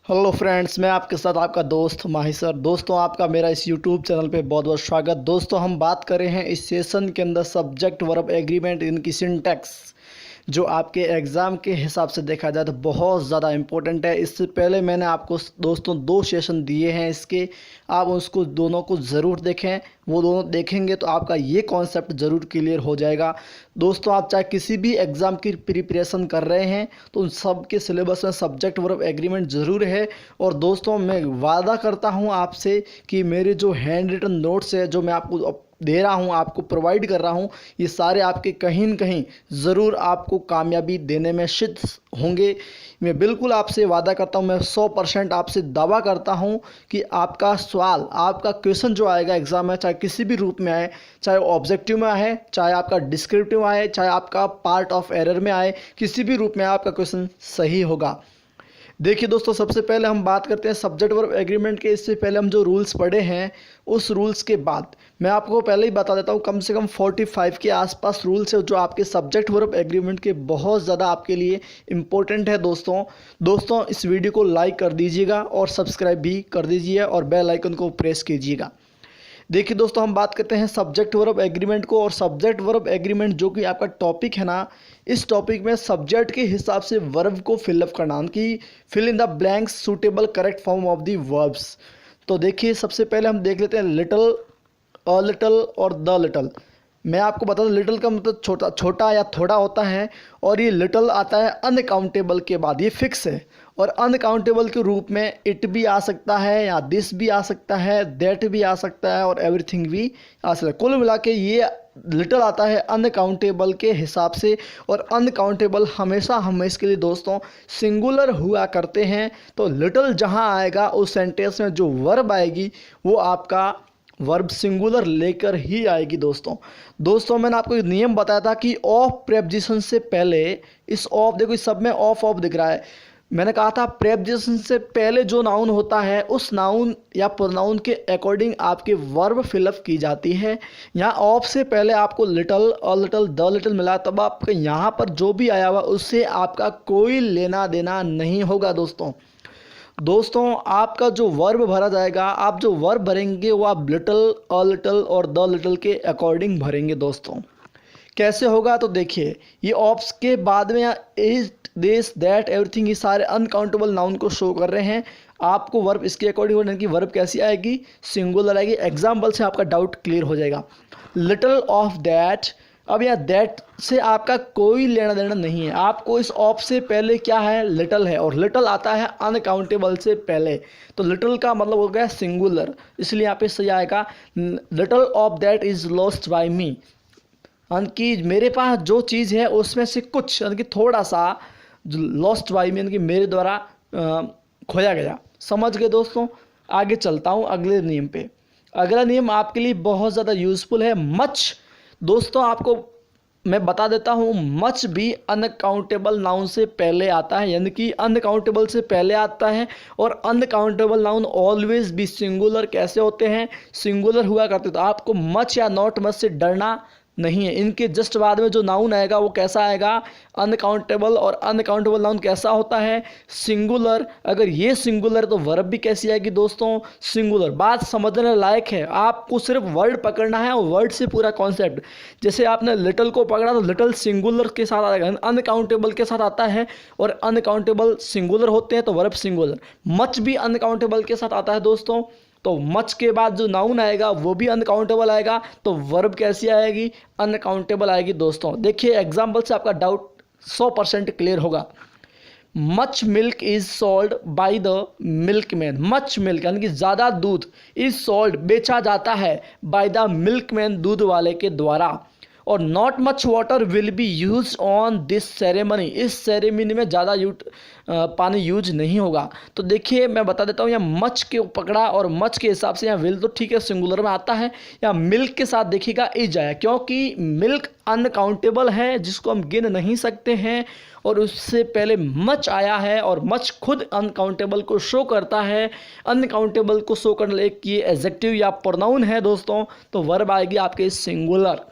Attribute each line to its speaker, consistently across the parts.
Speaker 1: Hello friends, मैं आपके साथ आपका दोस्त माही सर। दोस्तों, आपका मेरा इस यूट्यूब चैनल पे बहुत बहुत स्वागत। दोस्तों, हम बात कर रहे हैं इस सेशन के अंदर सब्जेक्ट वर्ब एग्रीमेंट इनकी सिंटैक्स, जो आपके एग्ज़ाम के हिसाब से देखा जाए तो बहुत ज़्यादा इम्पोर्टेंट है। इससे पहले मैंने आपको दोस्तों 2 सेशन दिए हैं इसके, आप उसको दोनों को ज़रूर देखें। वो दोनों देखेंगे तो आपका ये कॉन्सेप्ट ज़रूर क्लियर हो जाएगा। दोस्तों, आप चाहे किसी भी एग्ज़ाम की प्रिपरेशन कर रहे हैं तो उन सब के सिलेबस में सब्जेक्ट वर्ब एग्रीमेंट ज़रूर है। और दोस्तों, मैं वादा करता हूँ आपसे कि मेरे जो हैंड रिटन नोट्स है, जो मैं आपको दे रहा हूँ, आपको प्रोवाइड कर रहा हूँ, ये सारे आपके कहीं न कहीं ज़रूर आपको कामयाबी देने में सिद्ध होंगे। मैं बिल्कुल आपसे वादा करता हूँ, मैं 100% आपसे दावा करता हूँ कि आपका सवाल, आपका क्वेश्चन जो आएगा एग्ज़ाम में, चाहे किसी भी रूप में आए, चाहे ऑब्जेक्टिव में आए, चाहे आपका डिस्क्रिप्टिव आए, चाहे आपका पार्ट ऑफ एरर में आए, किसी भी रूप में आपका क्वेश्चन सही होगा। देखिए दोस्तों, सबसे पहले हम बात करते हैं सब्जेक्ट वर्ब एग्रीमेंट के। इससे पहले हम जो रूल्स पढ़े हैं, उस रूल्स के बाद मैं आपको पहले ही बता देता हूँ, कम से कम 45 के आसपास रूल्स है जो आपके सब्जेक्ट वर्ब एग्रीमेंट के बहुत ज़्यादा आपके लिए इम्पोर्टेंट है। दोस्तों इस वीडियो को लाइक कर दीजिएगा और सब्सक्राइब भी कर दीजिए और बेल आइकन को प्रेस कीजिएगा। देखिए दोस्तों, हम बात करते हैं सब्जेक्ट वर्ब एग्रीमेंट को। और सब्जेक्ट वर्ब एग्रीमेंट जो कि आपका टॉपिक है ना, इस टॉपिक में सब्जेक्ट के हिसाब से वर्ब को फिलअप करना, कि fill in the blanks suitable correct form of the verbs. तो देखिए, सबसे पहले हम देख लेते हैं लिटल, अ लिटल और द लिटल। मैं आपको बता दूं, लिटल का मतलब छोटा छोटा या थोड़ा होता है, और ये लिटल आता है अनकाउंटेबल के बाद, ये फिक्स है। और अनकाउंटेबल के रूप में इट भी आ सकता है, या दिस भी आ सकता है, दैट भी आ सकता है, और एवरीथिंग भी आ सकता है। कुल मिला के ये लिटल आता है अनकाउंटेबल के हिसाब से। और अनकाउंटेबल हमेशा के लिए दोस्तों सिंगुलर हुआ करते हैं। तो लिटल जहाँ आएगा उस सेंटेंस में जो वर्ब आएगी वो आपका वर्ब सिंगुलर लेकर ही आएगी। दोस्तों मैंने आपको एक नियम बताया था कि ऑफ प्रेपोजिशन से पहले, इस ऑफ देखो, इस सब में ऑफ दिख रहा है। मैंने कहा था प्रेपोजिशन से पहले जो नाउन होता है, उस नाउन या प्रोनाउन के अकॉर्डिंग आपके वर्ब फिलअप की जाती है। यहाँ ऑफ से पहले आपको little, a little, the little मिला, तब आपके यहाँ पर जो भी आया हुआ उससे आपका कोई लेना देना नहीं होगा। दोस्तों आपका जो वर्ब भरा जाएगा, आप जो वर्ब भरेंगे वो आप लिटल, अ लिटल और द लिटल के अकॉर्डिंग भरेंगे। दोस्तों कैसे होगा, तो देखिए, ये ऑप्स के बाद में इज, दिस, दैट, एवरीथिंग, ये सारे अनकाउंटेबल नाउन को शो कर रहे हैं। आपको वर्ब इसके अकॉर्डिंग, यानी कि वर्ब कैसी आएगी, सिंगुलर आएगी। एग्जाम्पल से आपका डाउट क्लियर हो जाएगा। लिटल ऑफ दैट, अब यहाँ दैट से आपका कोई लेना देना नहीं है। आपको इस ऑफ से पहले क्या है, लिटल है, और लिटल आता है अनकाउंटेबल से पहले। तो लिटल का मतलब हो गया सिंगुलर, इसलिए यहाँ पे सही आएगा little of that is lost by me, यानी कि मेरे पास जो चीज़ है उसमें से कुछ, यानी कि थोड़ा सा लॉस्ट बाय मी, यानी कि मेरे द्वारा खोया गया। समझ गए दोस्तों। आगे चलता हूँ अगले नियम पे। अगला नियम आपके लिए बहुत ज़्यादा यूज़फुल है, मच। दोस्तों आपको मैं बता देता हूँ, मच भी अनकाउंटेबल नाउन से पहले आता है, यानी कि अनकाउंटेबल से पहले आता है। और अनकाउंटेबल नाउन ऑलवेज भी सिंगुलर कैसे होते हैं, सिंगुलर हुआ करते। तो आपको मच या नॉट मच से डरना नहीं है। इनके जस्ट बाद में जो नाउन आएगा वो कैसा आएगा, अनकाउंटेबल। और अनकाउंटेबल नाउन कैसा होता है, सिंगुलर। अगर ये सिंगुलर तो वर्ब भी कैसी आएगी दोस्तों, सिंगुलर। बात समझने लायक है, आपको सिर्फ वर्ड पकड़ना है और वर्ड से पूरा कॉन्सेप्ट। जैसे आपने लिटल को पकड़ा तो लिटल सिंगुलर के साथ आएगा, अनकाउंटेबल के साथ आता है, और अनकाउंटेबल सिंगुलर होते हैं तो वर्ब सिंगुलर। मच भी अनकाउंटेबल के साथ आता है दोस्तों, तो मच के बाद जो नाउन आएगा वो भी अनकाउंटेबल आएगा, तो वर्ब कैसी आएगी, अनकाउंटेबल आएगी। दोस्तों देखिए, एग्जाम्पल से आपका डाउट 100% क्लियर होगा। Much milk is sold by the milkman. Much milk यानी कि ज़्यादा दूध, इज सोल्ड बेचा जाता है, बाय द मिल्कमैन दूध वाले के द्वारा। और not much water will be use on this ceremony, इस सेरेमनी में ज़्यादा पानी यूज नहीं होगा। तो देखिए मैं बता देता हूँ, यहाँ मच के पकड़ा और मच के हिसाब से यहाँ विल तो ठीक है सिंगुलर में आता है, या मिल्क के साथ देखिएगा इज आया, क्योंकि मिल्क अनकाउंटेबल है जिसको हम गिन नहीं सकते हैं, और उससे पहले मच आया है, और मच खुद अनकाउंटेबल को शो करता है। अनकाउंटेबल को शो करने एक ये एडजेक्टिव या प्रोनाउन है दोस्तों, तो वर्ब आएगी आपके सिंगुलर।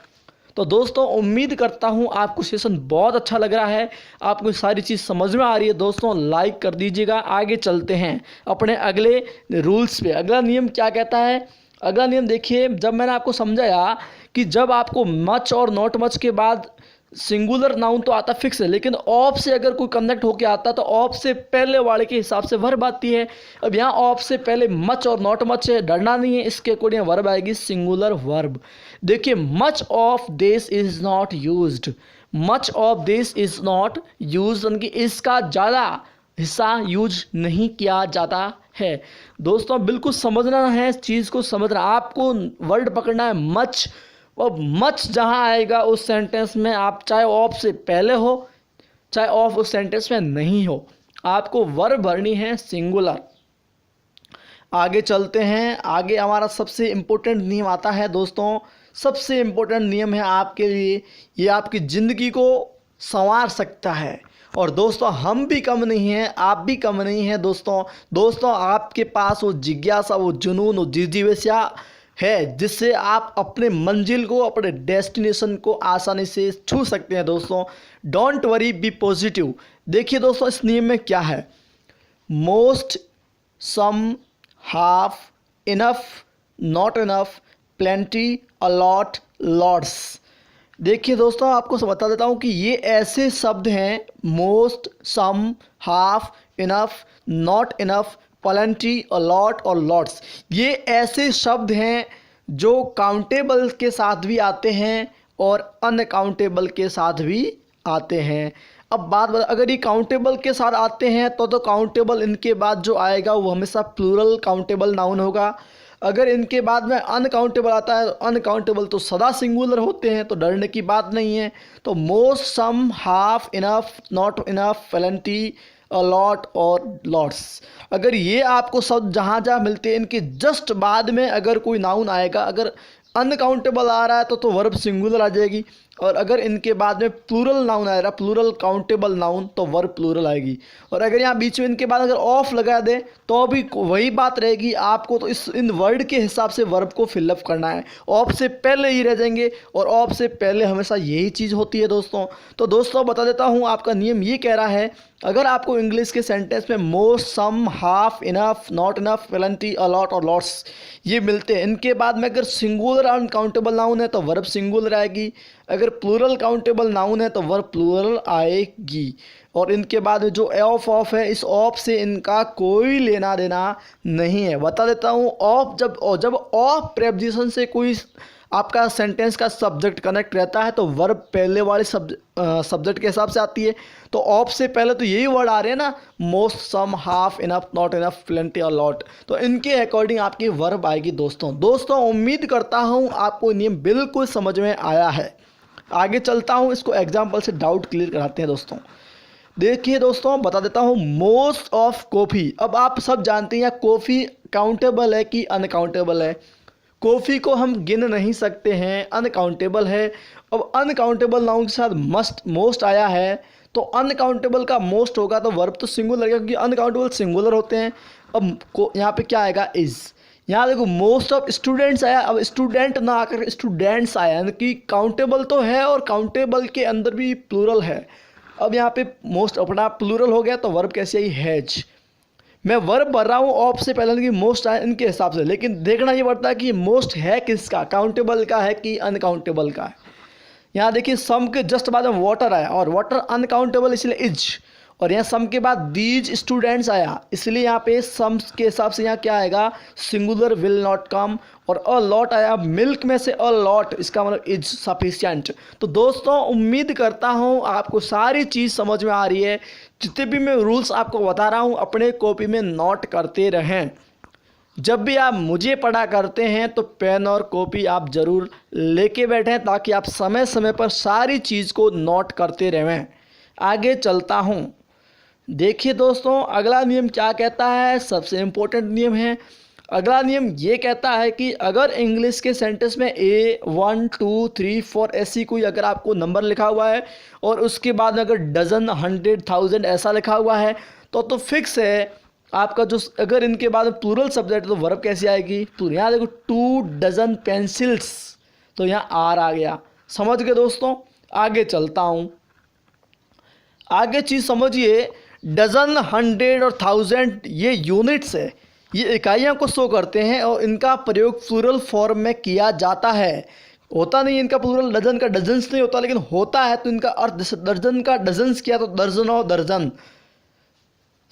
Speaker 1: तो दोस्तों उम्मीद करता हूँ आपको सेशन बहुत अच्छा लग रहा है, आपको सारी चीज़ समझ में आ रही है। दोस्तों लाइक कर दीजिएगा। आगे चलते हैं अपने अगले रूल्स पे। अगला नियम क्या कहता है? अगला नियम देखिए, जब मैंने आपको समझाया कि जब आपको मच और नॉट मच के बाद सिंगुलर नाउन तो आता फिक्स है, लेकिन ऑफ से अगर कोई कनेक्ट होके आता तो ऑफ से पहले वाले के हिसाब से वर्ब आती है। अब यहाँ ऑफ से पहले मच और नॉट मच है, डरना नहीं है, इसके अकॉर्डिंग वर्ब आएगी सिंगुलर वर्ब। देखिए, much of this is not used, much of this is not used, यानी कि इसका ज़्यादा हिस्सा यूज नहीं किया जाता है। दोस्तों बिल्कुल समझना है, इस चीज़ को समझना, आपको वर्ड पकड़ना है मच। और मच जहाँ आएगा उस सेंटेंस में, आप चाहे ऑफ से पहले हो चाहे ऑफ उस सेंटेंस में नहीं हो, आपको वर्ब भरनी है सिंगुलर। आगे चलते हैं। आगे हमारा सबसे इम्पोर्टेंट नियम आता है दोस्तों, सबसे इम्पोर्टेंट नियम है आपके लिए, ये आपकी ज़िंदगी को संवार सकता है। और दोस्तों हम भी कम नहीं हैं, आप भी कम नहीं हैं दोस्तों आपके पास वो जिज्ञासा, वो जुनून, वो जिज्ञासा है जिससे आप अपने मंजिल को, अपने डेस्टिनेशन को आसानी से छू सकते हैं। दोस्तों डोंट वरी, बी पॉजिटिव। देखिए दोस्तों इस नियम में क्या है, most, some, half, enough, not enough, plenty, a lot, lots. देखिए दोस्तों आपको बता देता हूँ कि ये ऐसे शब्द हैं, most, some, half, enough, not enough, plenty, a lot और लॉट्स। ये ऐसे शब्द हैं जो काउंटेबल के साथ भी आते हैं और अनकाउंटेबल के साथ भी आते हैं। अब बात बता, अगर ये काउंटेबल के साथ आते हैं तो काउंटेबल इनके बाद जो आएगा वो हमेशा प्लूरल काउंटेबल नाउन होगा। अगर इनके बाद में अनकाउंटेबल आता है, अनकाउंटेबल तो सदा सिंगुलर होते हैं, तो डरने की बात नहीं है। तो most, some, half, enough, not enough, plenty, a lot और लॉट्स, अगर ये आपको शब्द जहाँ जहाँ मिलते हैं इनके जस्ट बाद में अगर कोई नाउन आएगा, अगर अनकाउंटेबल आ रहा है तो वर्ब सिंगुलर आ जाएगी, और अगर इनके बाद में प्लूरल नाउन आ रहा है, प्लूरल काउंटेबल नाउन, तो वर्ब प्लूरल आएगी। और अगर यहाँ बीच में इनके बाद अगर ऑफ लगा दे तो भी वही बात रहेगी, आपको तो इन वर्ड के हिसाब से वर्ब को फिलअप करना है। ऑफ से पहले ही रह जाएंगे और ऑफ से पहले हमेशा यही चीज़ होती है दोस्तों। तो दोस्तों बता देता हूँ, आपका नियम ये कह रहा है, अगर आपको इंग्लिश के सेंटेंस में most, some, half, enough, not enough, plenty, a lot और लॉट्स ये मिलते हैं, इनके बाद में अगर सिंगुलर अनकाउंटेबल नाउन है तो वर्ब सिंगुलर आएगी, अगर प्लूरल काउंटेबल नाउन है तो वर्ब प्लूरल आएगी। और इनके बाद जो ऑफ है, इस ऑफ से इनका कोई लेना देना नहीं है। बता देता हूँ, ऑफ जब ऑफ प्रेपोजिशन से कोई आपका सेंटेंस का सब्जेक्ट कनेक्ट रहता है तो वर्ब पहले वाले सब्जेक्ट के हिसाब से आती है। तो ऑफ से पहले तो यही वर्ड आ रहे हैं ना, most, some, half, enough, not enough, plenty और लॉट, तो इनके अकॉर्डिंग आपकी वर्ब आएगी। दोस्तों उम्मीद करता हूँ आपको नियम बिल्कुल समझ में आया है। आगे चलता हूँ, इसको एग्जाम्पल से डाउट क्लियर कराते हैं दोस्तों। देखिए दोस्तों बता देता हूँ, मोस्ट ऑफ कॉफ़ी। अब आप सब जानते हैं कॉफ़ी काउंटेबल है कि अनकाउंटेबल है। कॉफ़ी को हम गिन नहीं सकते हैं, अनकाउंटेबल है। अब अनकाउंटेबल नाउन के साथ मोस्ट आया है तो अनकाउंटेबल का मोस्ट होगा तो वर्ब तो सिंगुलर लगेगा, क्योंकि अनकाउंटेबल सिंगुलर होते हैं। अब यहाँ पे क्या आएगा, इज़। यहाँ देखो मोस्ट ऑफ स्टूडेंट्स आया, अब स्टूडेंट ना आकर स्टूडेंट्स आया, यानी कि काउंटेबल तो है और काउंटेबल के अंदर भी प्लूरल है। अब यहाँ पे मोस्ट अपना प्लूरल हो गया तो वर्ब कैसे आई, हैज। मैं वर्ब भर रहा हूँ ऑफ से पहले कि मोस्ट आए इनके हिसाब से, लेकिन देखना ये पड़ता है कि मोस्ट है किसका, काउंटेबल का है कि अनकाउंटेबल का है। यहाँ देखिए सम के जस्ट बाद में वाटर आया और वाटर अनकाउंटेबल इसलिए इज, और यहाँ सम के बाद दीज स्टूडेंट्स आया, इसलिए यहाँ पे सम के हिसाब से यहाँ क्या आएगा, सिंगुलर विल नॉट कम। और अ लॉट आया, मिल्क में से अ लॉट, इसका मतलब इज सफिशिएंट। तो दोस्तों उम्मीद करता हूँ आपको सारी चीज़ समझ में आ रही है। जितने भी मैं रूल्स आपको बता रहा हूँ अपने कॉपी में नोट करते रहें। जब भी आप मुझे पढ़ा करते हैं तो पेन और कॉपी आप ज़रूर लेके बैठें, ताकि आप समय समय पर सारी चीज़ को नोट करते रहें। आगे चलता हूँ। देखिए दोस्तों अगला नियम क्या कहता है, सबसे इम्पोर्टेंट नियम है। अगला नियम ये कहता है कि अगर इंग्लिश के सेंटेंस में ए 1 2 3 4 ऐसी कोई अगर आपको नंबर लिखा हुआ है और उसके बाद अगर डजन 100 1000 ऐसा लिखा हुआ है तो फिक्स है आपका जो, अगर इनके बाद प्लूरल सब्जेक्ट तो वर्ब कैसे आएगी, तो यहाँ देखो 2 डजन पेंसिल्स, तो यहाँ आर आ गया, समझ गए दोस्तों। आगे चलता हूँ, आगे चीज़ समझिए। डजन, हंड्रेड और थाउजेंड ये यूनिट्स है, ये इकाइयों को शो करते हैं और इनका प्रयोग प्लूरल फॉर्म में किया जाता है। होता नहीं इनका प्लूरल, डजन का डजन्स नहीं होता, लेकिन होता है तो इनका अर्थ, जैसे दर्जन का डजन्स किया तो दर्जनों दर्जन,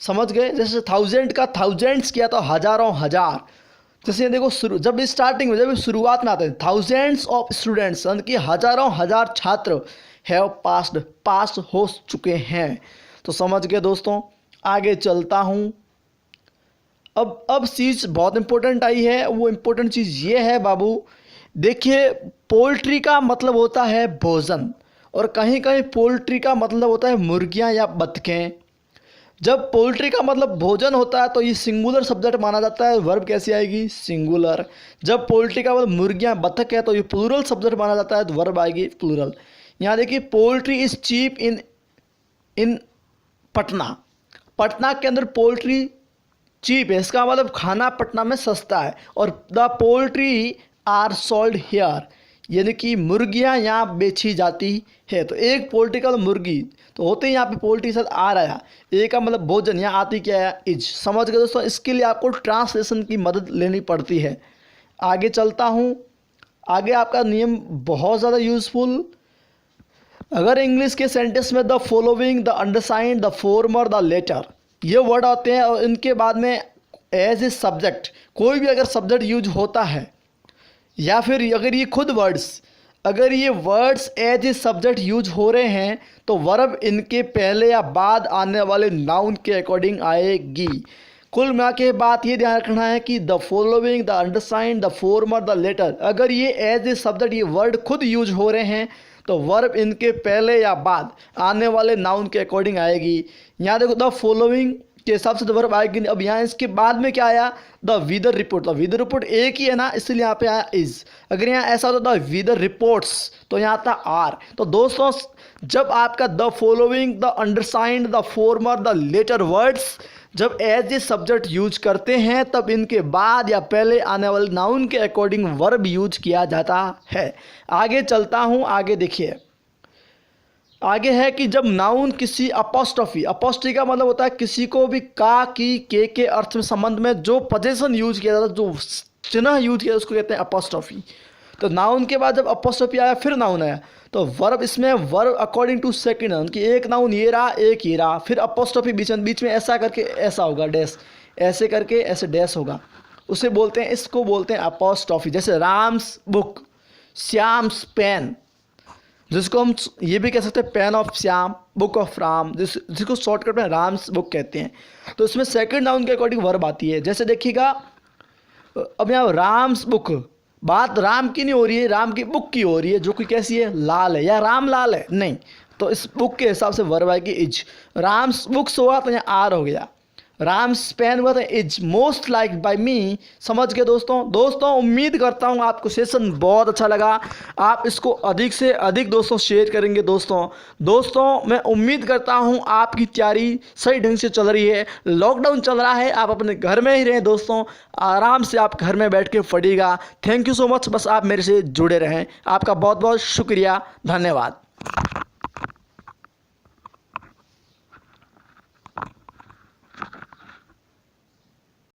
Speaker 1: समझ गए। जैसे थाउजेंड का थाउजेंड्स किया तो हजारों हजार। जैसे देखो जब स्टार्टिंग में, जब शुरुआत में आते हैं थाउजेंड्स ऑफ स्टूडेंट्स, यानी कि हजारों हजार छात्र हैव पास्ड, पास हो चुके हैं। तो समझ गए दोस्तों। आगे चलता हूँ। अब चीज़ बहुत इंपॉर्टेंट आई है, वो इंपॉर्टेंट चीज़ ये है बाबू, देखिए पोल्ट्री का मतलब होता है भोजन, और कहीं कहीं पोल्ट्री का मतलब होता है मुर्गियाँ या बतखें। जब पोल्ट्री का मतलब भोजन होता है तो ये सिंगुलर सब्जेक्ट माना जाता है, वर्ब कैसी आएगी, सिंगुलर। जब पोल्ट्री का मतलब मुर्गियाँ बतख है तो ये प्लूरल सब्जेक्ट माना जाता है, तो वर्ब आएगी प्लूरल। यहाँ देखिए poultry is cheap in Patna, Patna के अंदर पोल्ट्री चीप है, इसका मतलब खाना पटना में सस्ता है। और the poultry are sold here, यानी कि मुर्गियाँ यहाँ बेची जाती है। तो एक पोल्ट्री का मुर्गी, तो होते ही यहाँ पे पोल्ट्री के साथ आ रहा है, ए का मतलब भोजन, यहाँ आती क्या है, इज। समझ गए दोस्तों। इसके लिए आपको ट्रांसलेशन की मदद लेनी पड़ती है। आगे चलता हूँ। आगे आपका नियम बहुत ज़्यादा यूज़फुल। अगर इंग्लिश के सेंटेंस में the following, the undersigned, the former, the latter, ये वर्ड आते हैं और इनके बाद में एज ए सब्जेक्ट कोई भी अगर सब्जेक्ट यूज होता है, या फिर अगर ये खुद वर्ड्स, अगर ये words as a subject use हो रहे हैं तो वर्ब इनके पहले या बाद आने वाले नाउन के अकॉर्डिंग आएगी। कुल मिला के बात ये ध्यान रखना है कि the following, the undersigned, the former, the latter, अगर ये एज ए सब्जेक्ट ये वर्ड खुद यूज हो रहे हैं तो वर्ब इनके पहले या बाद आने वाले नाउन के अकॉर्डिंग आएगी। यहाँ देखो द फॉलोइंग के हिसाब से तो वर्ब आएगी। अब यहाँ इसके बाद में क्या आया, द विदर रिपोर्ट, द विदर रिपोर्ट एक ही है ना, इसलिए यहाँ पे आया इज। अगर यहाँ ऐसा होता द विदर रिपोर्ट्स तो यहाँ आता आर। तो दोस्तों जब आपका the following, the undersigned, the former, the latter words जब एज ए सब्जेक्ट यूज करते हैं तब इनके बाद या पहले आने वाले नाउन के अकॉर्डिंग वर्ब यूज किया जाता है। आगे चलता हूँ। आगे देखिए, आगे है कि जब नाउन किसी अपोस्ट्रोफी, अपोस्ट्री का मतलब होता है किसी को भी का, की, के अर्थ में संबंध में जो पोजीशन यूज किया जाता है, जो चिन्ह यूज किया उसको कहते हैं अपोस्ट्रोफी। तो नाउन के बाद जब अपोस्ट्रोफी आया फिर नाउन आया, तो वर्ब इसमें verb according to second noun कि एक नाउन ये रहा, एक ये रहा, फिर अपोस्ट्रोफी बीच में ऐसा करके ऐसा होगा डैश, ऐसे करके ऐसे डैश होगा, उसे बोलते हैं, इसको बोलते हैं अपोस्ट्रोफी। जैसे राम्स बुक, श्याम्स पेन, जिसको हम ये भी कह सकते हैं pain of Shyam, book of Ram, जिसको शॉर्टकट में राम्स बुक कहते हैं। तो इसमें सेकंड नाउन के अकॉर्डिंग वर्ब आती है। जैसे देखिएगा अब यहाँ राम्स बुक, बात राम की नहीं हो रही है, राम की बुक की हो रही है, जो कि कैसी है, लाल है, या राम लाल है, नहीं। तो इस बुक के हिसाब से वर्ब आएगी इज। राम्स बुक्स हुआ तो यहाँ आर हो गया, राम्स पेन हुआ तो इज मोस्ट लाइक बाय मी। समझ गए दोस्तों उम्मीद करता हूँ आपको सेशन बहुत अच्छा लगा। आप इसको अधिक से अधिक दोस्तों शेयर करेंगे। दोस्तों मैं उम्मीद करता हूँ आपकी तैयारी सही ढंग से चल रही है। लॉकडाउन चल रहा है, आप अपने घर में ही रहें दोस्तों, आराम से आप घर में बैठ के पढ़िएगा। थैंक यू सो मच, बस आप मेरे से जुड़े रहें। आपका बहुत बहुत शुक्रिया, धन्यवाद।